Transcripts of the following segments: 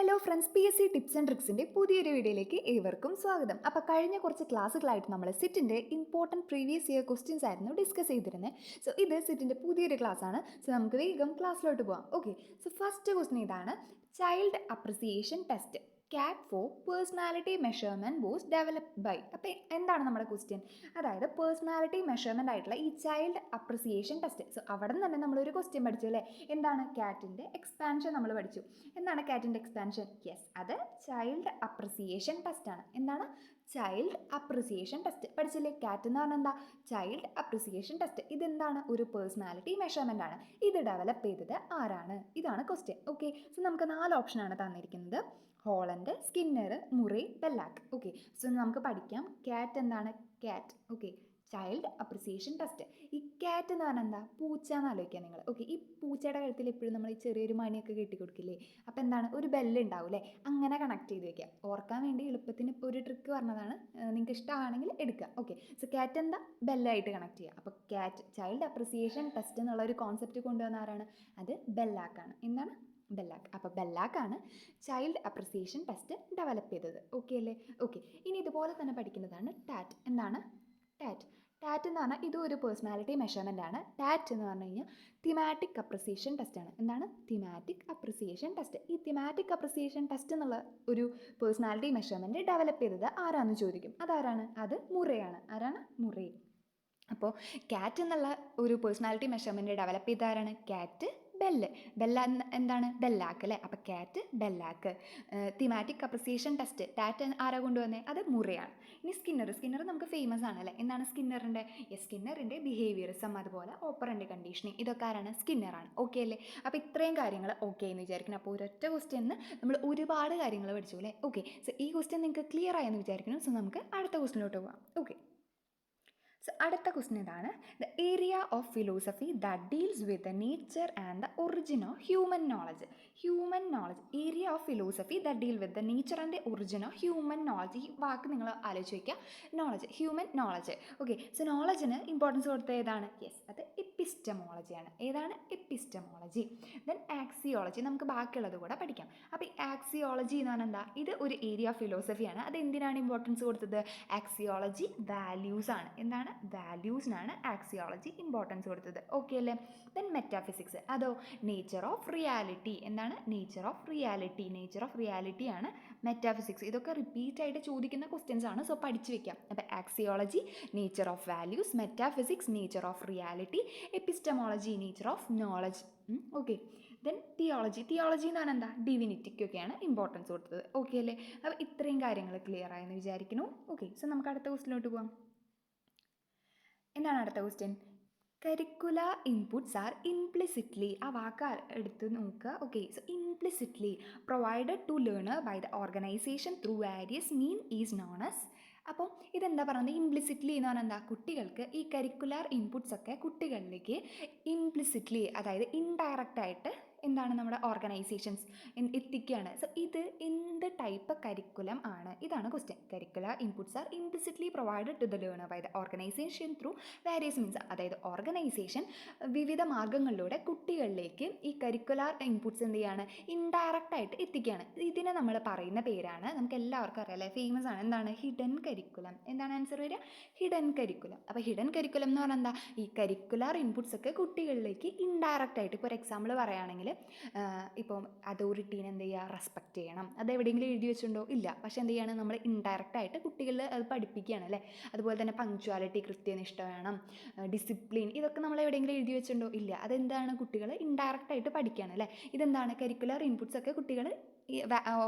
Hello friends, PSC tips and ട്രിക്സിൻ്റെ പുതിയൊരു വീഡിയോയിലേക്ക് ഏവർക്കും സ്വാഗതം. അപ്പോൾ കഴിഞ്ഞ കുറച്ച് ക്ലാസ്സുകളായിട്ട് നമ്മൾ സിറ്റിൻ്റെ ഇമ്പോർട്ടൻറ്റ് പ്രീവിയസ് ഇയർ ക്വസ്റ്റ്യൻസ് ആയിരുന്നു ഡിസ്കസ് ചെയ്തിരുന്നത്. സോ ഇത് സിറ്റിൻ്റെ പുതിയൊരു ക്ലാസ്സാണ്. സോ നമുക്ക് വേഗം ക്ലാസ്സിലോട്ട് പോകാം. ഓക്കെ, സോ ഫസ്റ്റ് ക്വസ്റ്റ്യൻ ഇതാണ്: child appreciation test CAT for personality measurement was developed by. അപ്പോൾ എന്താണ് നമ്മുടെ ക്വസ്റ്റ്യൻ? അതായത് പേഴ്സണാലിറ്റി മെഷർമെൻ്റ് ആയിട്ടുള്ള ഈ ചൈൽഡ് അപ്രിസിയേഷൻ ടെസ്റ്റ്. സോ അവിടെ നിന്ന് തന്നെ നമ്മളൊരു ക്വസ്റ്റ്യൻ പഠിച്ചു അല്ലേ? എന്താണ്? CATൻ്റെ എക്സ്പാൻഷൻ നമ്മൾ പഠിച്ചു. എന്താണ് CATൻ്റെ എക്സ്പാൻഷൻ? യെസ്, അത് ചൈൽഡ് അപ്രിസിയേഷൻ ടെസ്റ്റ് ആണ്. എന്താണ്? ചൈൽഡ് അപ്രിസിയേഷൻ ടെസ്റ്റ് പഠിച്ചില്ലേ? CAT എന്ന് പറഞ്ഞാൽ എന്താ? Child appreciation test. ഇതെന്താണ്? ഒരു പേഴ്സണാലിറ്റി മെഷർമെൻ്റ് ആണ്. ഇത് ഡെവലപ്പ് ചെയ്തത് ആരാണ്? ഇതാണ് ക്വസ്റ്റ്യൻ. ഓക്കെ, സോ നമുക്ക് 4 ഓപ്ഷനാണ് തന്നിരിക്കുന്നത്: Holland, Skinner, Murray, ബെല്ലാക്ക്. Okay, so നമുക്ക് പഠിക്കാം. CAT എന്താണ്? CAT, okay, child appreciation test. ഈ CAT എന്ന് പറഞ്ഞാൽ എന്താ? പൂച്ച എന്ന് ആലോചിക്കുക നിങ്ങൾ. ഓക്കെ, ഈ പൂച്ചയുടെ കഴുത്തിൽ എപ്പോഴും നമ്മൾ ഈ ചെറിയൊരു മണിയൊക്കെ കെട്ടി കൊടുക്കില്ലേ? അപ്പോൾ എന്താണ്? ഒരു ബെല്ല് ഉണ്ടാവും അല്ലേ? അങ്ങനെ കണക്ട് ചെയ്ത് വെക്കുക. ഓർക്കാൻ വേണ്ടി എളുപ്പത്തിന് ഇപ്പോൾ ഒരു ട്രിക്ക് പറഞ്ഞതാണ്, നിങ്ങൾക്ക് ഇഷ്ടമാണെങ്കിൽ എടുക്കുക. ഓക്കെ, സോ CAT എന്താ? ബെല്ലായിട്ട് കണക്ട് ചെയ്യുക. അപ്പോൾ CAT ചൈൽഡ് അപ്രിസിയേഷൻ ടെസ്റ്റ് എന്നുള്ള ഒരു കോൺസെപ്റ്റ് കൊണ്ടുവന്ന ആരാണ്? അത് ബെല്ലാക്കാണ്. എന്താണ്? ബെല്ലാക്ക്. അപ്പോൾ ബെല്ലാക്കാണ് ചൈൽഡ് അപ്രിസിയേഷൻ ടെസ്റ്റ് ഡെവലപ്പ് ചെയ്തത്. ഓക്കെ അല്ലേ? ഓക്കെ, ഇനി ഇതുപോലെ തന്നെ പഠിക്കുന്നതാണ് ടാറ്റ്. എന്താണ്? ടാറ്റ്. ടാറ്റ് എന്ന് പറഞ്ഞാൽ ഇതും ഒരു പേഴ്സണാലിറ്റി മെഷർമെൻ്റ് ആണ്. ടാറ്റ് എന്ന് പറഞ്ഞു കഴിഞ്ഞാൽ തിമാറ്റിക് അപ്രിസിയേഷൻ ടെസ്റ്റ് ആണ്. എന്താണ്? Thematic appreciation test. ഈ തിമാറ്റിക് അപ്രിസിയേഷൻ ടെസ്റ്റ് എന്നുള്ള ഒരു പേഴ്സണാലിറ്റി മെഷർമെൻറ്റ് ഡെവലപ്പ് ചെയ്തത് ആരാന്ന് ചോദിക്കും. അതാരാണ്? അത് മുറേയാണ്. ആരാണ്? മുറേ. അപ്പോൾ CAT എന്നുള്ള ഒരു പേഴ്സണാലിറ്റി മെഷർമെൻറ്റ് ഡെവലപ്പ് ചെയ്ത ആരാണ്? CAT ബെല്ല എന്താണ്? ബെല്ലാക്ക് അല്ലേ? അപ്പോൾ CAT ബെല്ലാക്ക്. Thematic appreciation test tat ആരാ കൊണ്ടുവന്നേ? അത് മുറയാണ്. ഇനി സ്കിന്നർ നമുക്ക് ഫേമസ് ആണ് അല്ലേ? എന്താണ് സ്കിന്നറിൻ്റെ? സ്കിന്നറിൻ്റെ ബിഹേവിയറിസം, അതുപോലെ ഓപ്പറൻ്റ് കണ്ടീഷനിങ്, ഇതൊക്കെ ആരാണ്? സ്കിന്നറാണ്. ഓക്കെ അല്ലേ? അപ്പോൾ ഇത്രയും കാര്യങ്ങൾ ഓക്കെ എന്ന് വിചാരിക്കണം. അപ്പോൾ ഒരൊറ്റ ക്വസ്റ്റ്യന് നമ്മൾ ഒരുപാട് കാര്യങ്ങൾ പഠിച്ചു അല്ലേ? ഓക്കെ, സോ ഈ ക്വസ്റ്റ്യൻ നിങ്ങൾക്ക് ക്ലിയർ ആയെന്ന് വിചാരിക്കണം. സോ നമുക്ക് അടുത്ത ക്വസ്റ്റ്യനിലോട്ട് പോകാം. ഓക്കെ, സോ അടുത്ത ക്വസ്റ്റ്യൻ ഇതാണ്: the area of philosophy that deals with the nature and the origin of human knowledge. Human knowledge, area of philosophy that deal with the nature and the origin of human knowledge. ഈ വാക്ക് നിങ്ങൾ ആലോചിച്ച് വയ്ക്കുക. Knowledge, human knowledge. Okay, so നോളജിന് importance കൊടുത്ത ഏതാണ്? Yes, അത് എപ്പിസ്റ്റമോളജിയാണ്. ഏതാണ്? എപ്പിസ്റ്റമോളജി. ദെൻ ആക്സിയോളജി, നമുക്ക് ബാക്കിയുള്ളത് കൂടെ പഠിക്കാം. അപ്പോൾ ഈ ആക്സിയോളജി എന്ന് പറഞ്ഞാൽ എന്താ? ഇത് ഒരു ഏരിയ ഓഫ് ഫിലോസഫിയാണ്. അത് എന്തിനാണ് ഇമ്പോർട്ടൻസ് കൊടുത്തത്? ആക്സിയോളജി വാല്യൂസ് ആണ്. എന്താണ്? വാല്യൂസിനാണ് ആക്സിയോളജി ഇമ്പോർട്ടൻസ് കൊടുത്തത്. ഓക്കെ അല്ലേ? ദെൻ മെറ്റാഫിസിക്സ്, അതോ നേച്ചർ ഓഫ് റിയാലിറ്റി. എന്താണ്? Nature of reality. Nature of reality ആണ് മെറ്റാഫിസിക്സ്. ഇതൊക്കെ റിപ്പീറ്റ് ആയിട്ട് ചോദിക്കുന്ന ക്വസ്റ്റ്യൻസ് ആണ്. സോ പഠിച്ചു വെക്കാം. അപ്പോൾ axiology nature of values, metaphysics nature of reality, epistemology nature of knowledge. Okay, then theology എന്ന് പറഞ്ഞാൽ എന്താ? ഡിവിനിറ്റിക്കൊക്കെയാണ് ഇമ്പോർട്ടൻസ് കൊടുത്തത്. ഓക്കെ അല്ലേ? അപ്പോൾ ഇത്രയും കാര്യങ്ങൾ ക്ലിയർ ആയെന്ന് വിചാരിക്കുന്നു. ഓക്കെ, സോ നമുക്ക് അടുത്ത ക്വസ്റ്റിലോട്ട് പോകാം. എന്താണ് അടുത്ത question? Curricular inputs are implicitly. ആ വാക്ക് എടുത്ത് നോക്കുക. Okay, so implicitly provided to learner by the organisation through various mean is known as. അപ്പോൾ ഇതെന്താ പറയുന്നത്? ഇംപ്ലിസിറ്റ്ലി എന്ന് പറഞ്ഞാൽ എന്താ? കുട്ടികൾക്ക് ഈ കരിക്കുലർ ഇൻപുട്സ് ഒക്കെ കുട്ടികളിലേക്ക് ഇംപ്ലിസിറ്റ്ലി, അതായത് ഇൻഡയറക്റ്റ് ആയിട്ട് എന്താണ് നമ്മുടെ ഓർഗനൈസേഷൻസ് എത്തിക്കുകയാണ്. സോ ഇത് എന്ത് ടൈപ്പ് കരിക്കുലം ആണ്? ഇതാണ് question. Curricular inputs are implicitly provided to the learner by the organisation through various means. അതായത് ഓർഗനൈസേഷൻ വിവിധ മാർഗ്ഗങ്ങളിലൂടെ കുട്ടികളിലേക്ക് ഈ കരിക്കുലർ ഇൻപുട്സ് എന്ത് ചെയ്യാണ്? ഇൻഡയറക്റ്റ് ആയിട്ട് എത്തിക്കുകയാണ്. ഇതിനെ നമ്മൾ പറയുന്ന പേരാണ്, നമുക്ക് എല്ലാവർക്കും അറിയാം അല്ലേ? ഫേമസ് ആണ്. എന്താണ്? Hidden curriculum. എന്താണ് ആൻസർ വരിക? Hidden curriculum. അപ്പോൾ ഹിഡൻ കരിക്കുലം എന്ന് പറഞ്ഞാൽ എന്താ? ഈ കരിക്കുലർ ഇൻപുട്സ് ഒക്കെ കുട്ടികളിലേക്ക് ഇൻഡയറക്റ്റ് ആയിട്ട്, ഇപ്പോൾ ഒരു എക്സാമ്പിൾ പറയുകയാണെങ്കിൽ ഇപ്പം അതോറിറ്റീനെ എന്ത് ചെയ്യുക? റെസ്പെക്റ്റ് ചെയ്യണം. അത് എവിടെയെങ്കിലും എഴുതി വെച്ചിട്ടുണ്ടോ? ഇല്ല. പക്ഷേ എന്ത് ചെയ്യണം? നമ്മൾ ഇൻഡയറക്റ്റ് ആയിട്ട് കുട്ടികളിൽ അത് പഠിപ്പിക്കുകയാണ് അല്ലേ? അതുപോലെ തന്നെ പങ്ക്ച്വാലിറ്റി, കൃത്യനിഷ്ഠ വേണം, ഡിസിപ്ലിൻ, ഇതൊക്കെ നമ്മൾ എവിടെയെങ്കിലും എഴുതി വെച്ചിട്ടുണ്ടോ? ഇല്ല. അതെന്താണ്? കുട്ടികൾ ഇൻഡയറക്റ്റ് ആയിട്ട് പഠിക്കുകയാണ് അല്ലേ? ഇതെന്താണ്? കരിക്കുലർ ഇൻപുട്സ് ഒക്കെ കുട്ടികൾ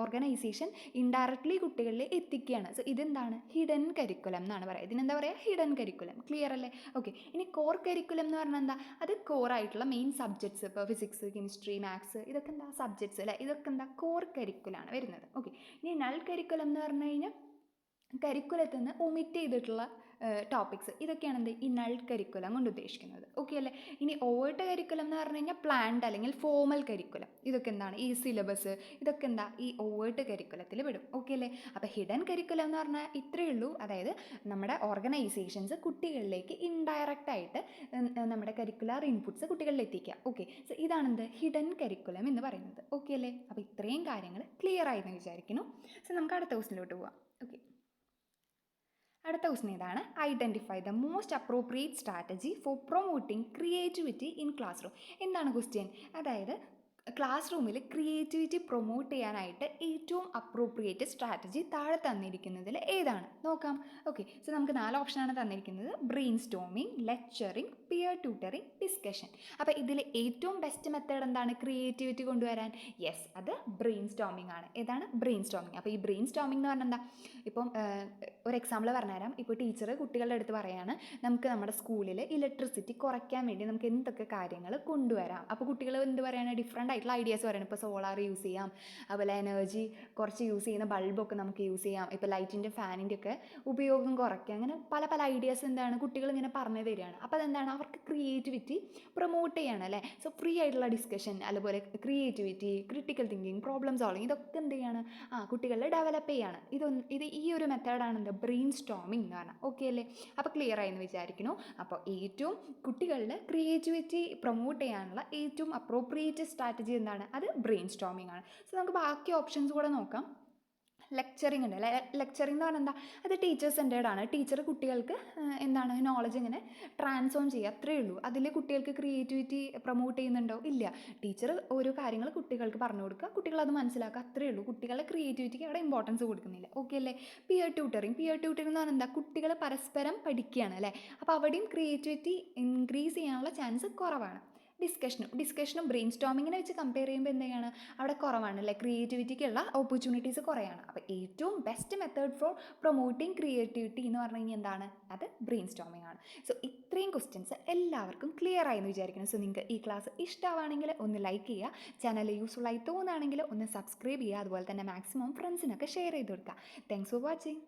ഓർഗനൈസേഷൻ ഇൻഡയറക്ട്ലി കുട്ടികളിൽ എത്തിക്കുകയാണ്. സോ ഇതെന്താണ്? ഹിഡൻ കരിക്കുലം എന്നാണ് പറയുക. ഇതിനെന്താ പറയുക? Hidden curriculum. ക്ലിയർ അല്ലേ? ഓക്കെ, ഇനി കോർ കരിക്കുലം എന്ന് പറഞ്ഞാൽ എന്താ? അത് കോറായിട്ടുള്ള മെയിൻ സബ്ജക്ട്സ്, ഇപ്പോൾ ഫിസിക്സ്, കെമിസ്ട്രി, മാത്സ്, ഇതൊക്കെ എന്താ? സബ്ജക്ട്സ് അല്ലേ? ഇതൊക്കെ എന്താ? കോർ കരിക്കുലാണ് വരുന്നത്. ഓക്കെ, ഇനി നൾ കരിക്കുലം എന്ന് പറഞ്ഞു കഴിഞ്ഞാൽ കരിക്കുലത്തിൽ നിന്ന് ഒമിറ്റ് ചെയ്തിട്ടുള്ള ടോപ്പിക്സ് ഇതൊക്കെയാണ് എന്ത് ഈ നൾ കരിക്കുലം കൊണ്ട് ഉദ്ദേശിക്കുന്നത്. ഓക്കെ അല്ലേ? ഇനി ഓവേർട്ട് കരിക്കുലം എന്ന് പറഞ്ഞു കഴിഞ്ഞാൽ പ്ലാൻഡ് അല്ലെങ്കിൽ ഫോമൽ കരിക്കുലം. ഇതൊക്കെ എന്താണ് ഈ സിലബസ് ഇതൊക്കെ എന്താ ഈ ഓവേർട്ട് കരിക്കുലത്തിൽ വിടും. ഓക്കെ അല്ലേ? അപ്പോൾ ഹിഡൻ കരിക്കുലം എന്ന് പറഞ്ഞാൽ ഇത്രയേ ഉള്ളൂ. അതായത് നമ്മുടെ ഓർഗനൈസേഷൻസ് കുട്ടികളിലേക്ക് ഇൻഡയറക്റ്റ് ആയിട്ട് നമ്മുടെ കരിക്കുലർ ഇൻപുട്സ് കുട്ടികളിൽ എത്തിക്കുക. ഓക്കെ, സോ ഇതാണ് എന്ത് ഹിഡൻ കരിക്കുലം എന്ന് പറയുന്നത്. ഓക്കെ അല്ലേ? അപ്പോൾ ഇത്രയും കാര്യങ്ങൾ ക്ലിയർ ആയെന്ന് വിചാരിക്കുന്നു. സോ നമുക്ക് അടുത്ത ക്വസ്റ്റിലോട്ട് പോവാം. ഓക്കെ, അടുത്ത ക്വസ്റ്റൻ ഇതാണ്. Identify the most appropriate strategy four promoting creativity in class room. എന്താണ് ക്വസ്റ്റ്യൻ? അതായത് ക്ലാസ് റൂമിൽ ക്രിയേറ്റിവിറ്റി പ്രൊമോട്ട് ചെയ്യാനായിട്ട് ഏറ്റവും അപ്രോപ്രിയേറ്റ് സ്ട്രാറ്റജി താഴെ തന്നിരിക്കുന്നതിൽ ഏതാണ് നോക്കാം. ഓക്കെ, സോ നമുക്ക് 4 ഓപ്ഷനാണ് തന്നിരിക്കുന്നത്. Brainstorming, lecturing, peer tutoring, discussion. അപ്പോൾ ഇതിൽ ഏറ്റവും ബെസ്റ്റ് മെത്തേഡ് എന്താണ് ക്രിയേറ്റിവിറ്റി കൊണ്ടുവരാൻ? യെസ്, അത് ബ്രെയിൻ സ്റ്റോമിങ് ആണ്. ഏതാണ്? Brainstorming. അപ്പോൾ ഈ ബ്രെയിൻ സ്റ്റോമിങ് എന്ന് പറഞ്ഞാൽ എന്താ? ഇപ്പം ഒരു എക്സാമ്പിൾ പറഞ്ഞുതരാം. ഇപ്പോൾ ടീച്ചർ കുട്ടികളുടെ അടുത്ത് പറയാണ്, നമുക്ക് നമ്മുടെ സ്കൂളിൽ ഇലക്ട്രിസിറ്റി കുറയ്ക്കാൻ വേണ്ടി നമുക്ക് എന്തൊക്കെ കാര്യങ്ങൾ കൊണ്ടുവരാം. അപ്പോൾ കുട്ടികൾ എന്ത് പറയുകയാണ്? ഡിഫറെൻ്റ് ആയിട്ടുള്ള ഐഡിയാസ് പറയണം. ഇപ്പോൾ സോളാർ യൂസ് ചെയ്യാം, അതുപോലെ എനർജി കുറച്ച് യൂസ് ചെയ്യുന്ന ബൾബൊക്കെ നമുക്ക് യൂസ് ചെയ്യാം, ഇപ്പോൾ ലൈറ്റിൻ്റെ ഫാനിൻ്റെ ഒക്കെ ഉപയോഗം കുറയ്ക്കുക. അങ്ങനെ പല പല ഐഡിയാസ് എന്താണ് കുട്ടികൾ ഇങ്ങനെ പറഞ്ഞു തരികയാണ്. അപ്പോൾ അതെന്താണ് അവർക്ക് ക്രിയേറ്റിവിറ്റി പ്രൊമോട്ട് ചെയ്യണം അല്ലേ? സോ ഫ്രീ ആയിട്ടുള്ള ഡിസ്കഷൻ, അതുപോലെ creativity, critical thinking, problem solving, ഇതൊക്കെ എന്ത് ചെയ്യാണ് കുട്ടികളിൽ ഡെവലപ്പ് ചെയ്യാണ്. ഇത് ഈ ഒരു മെത്തേഡാണ് എന്ത് ബ്രെയിൻ സ്റ്റോമിങ് എന്ന് പറഞ്ഞാൽ. ഓക്കെ അല്ലേ? അപ്പോൾ ക്ലിയർ ആയെന്ന് വിചാരിക്കുന്നു. അപ്പോൾ ഏറ്റവും കുട്ടികളിൽ ക്രിയേറ്റിവിറ്റി പ്രൊമോട്ട് ചെയ്യാനുള്ള ഏറ്റവും അപ്രോപ്രിയേറ്റ് സ്ട്രാറ്റജി എന്താണ്? അത് ബ്രെയിൻ സ്റ്റോമിങ് ആണ്. സോ നമുക്ക് ബാക്കി ഓപ്ഷൻസ് കൂടെ നോക്കാം. ലെക്ചറിങ് ഉണ്ട്. ലെക്ചറിങ് എന്ന് പറഞ്ഞാൽ എന്താ? അത് ടീച്ചർ സെൻറ്റേർഡ് ആണ്. ടീച്ചർ കുട്ടികൾക്ക് എന്താണ് നോളജ് ഇങ്ങനെ ട്രാൻസ്ഫോം ചെയ്യുക, അത്രയേ ഉള്ളൂ. അതിൽ കുട്ടികൾക്ക് ക്രിയേറ്റിവിറ്റി പ്രൊമോട്ട് ചെയ്യുന്നുണ്ടോ? ഇല്ല. ടീച്ചർ ഓരോ കാര്യങ്ങൾ കുട്ടികൾക്ക് പറഞ്ഞു കൊടുക്കുക, കുട്ടികൾ അത് മനസ്സിലാക്കുക, അത്രയേ ഉള്ളൂ. കുട്ടികളുടെ ക്രിയേറ്റിവിറ്റിക്ക് അവിടെ ഇമ്പോർട്ടൻസ് കൊടുക്കുന്നില്ല. ഓക്കെ അല്ലേ? പിയർ ട്യൂട്ടറിങ് എന്ന് പറഞ്ഞാൽ എന്താ? കുട്ടികൾ പരസ്പരം പഠിക്കുകയാണ് അല്ലേ? അപ്പോൾ അവിടെയും ക്രിയേറ്റിവിറ്റി ഇൻക്രീസ് ചെയ്യാനുള്ള ചാൻസ് കുറവാണ്. ഡിസ്കഷനും ബ്രെയിൻ സ്റ്റോമിങ്ങിനെ വെച്ച് കമ്പയർ ചെയ്യുമ്പോൾ എന്താണ് അവിടെ കുറവാണ് അല്ലേ? ക്രിയേറ്റിവിറ്റിക്കുള്ള ഓപ്പർച്യൂണിറ്റീസ് കുറയാണ്. അപ്പോൾ ഏറ്റവും best method for promoting creativity എന്ന് പറഞ്ഞു കഴിഞ്ഞാൽ എന്താണ്? അത് ബ്രെയിൻ സ്റ്റോമിങ് ആണ്. സോ ഇത്രയും ക്വസ്റ്റ്യൻസ് എല്ലാവർക്കും ക്ലിയർ ആയെന്ന് വിചാരിക്കണം. സോ നിങ്ങൾക്ക് ഈ ക്ലാസ് ഇഷ്ടമാണെങ്കിൽ ഒന്ന് ലൈക്ക് ചെയ്യുക, ചാനൽ യൂസ്ഫുൾ ആയി തോന്നുകയാണെങ്കിൽ ഒന്ന് സബ്സ്ക്രൈബ് ചെയ്യുക, അതുപോലെ തന്നെ മാക്സിമം ഫ്രണ്ട്സിനൊക്കെ ഷെയർ ചെയ്ത് കൊടുക്കുക. Thanks for watching.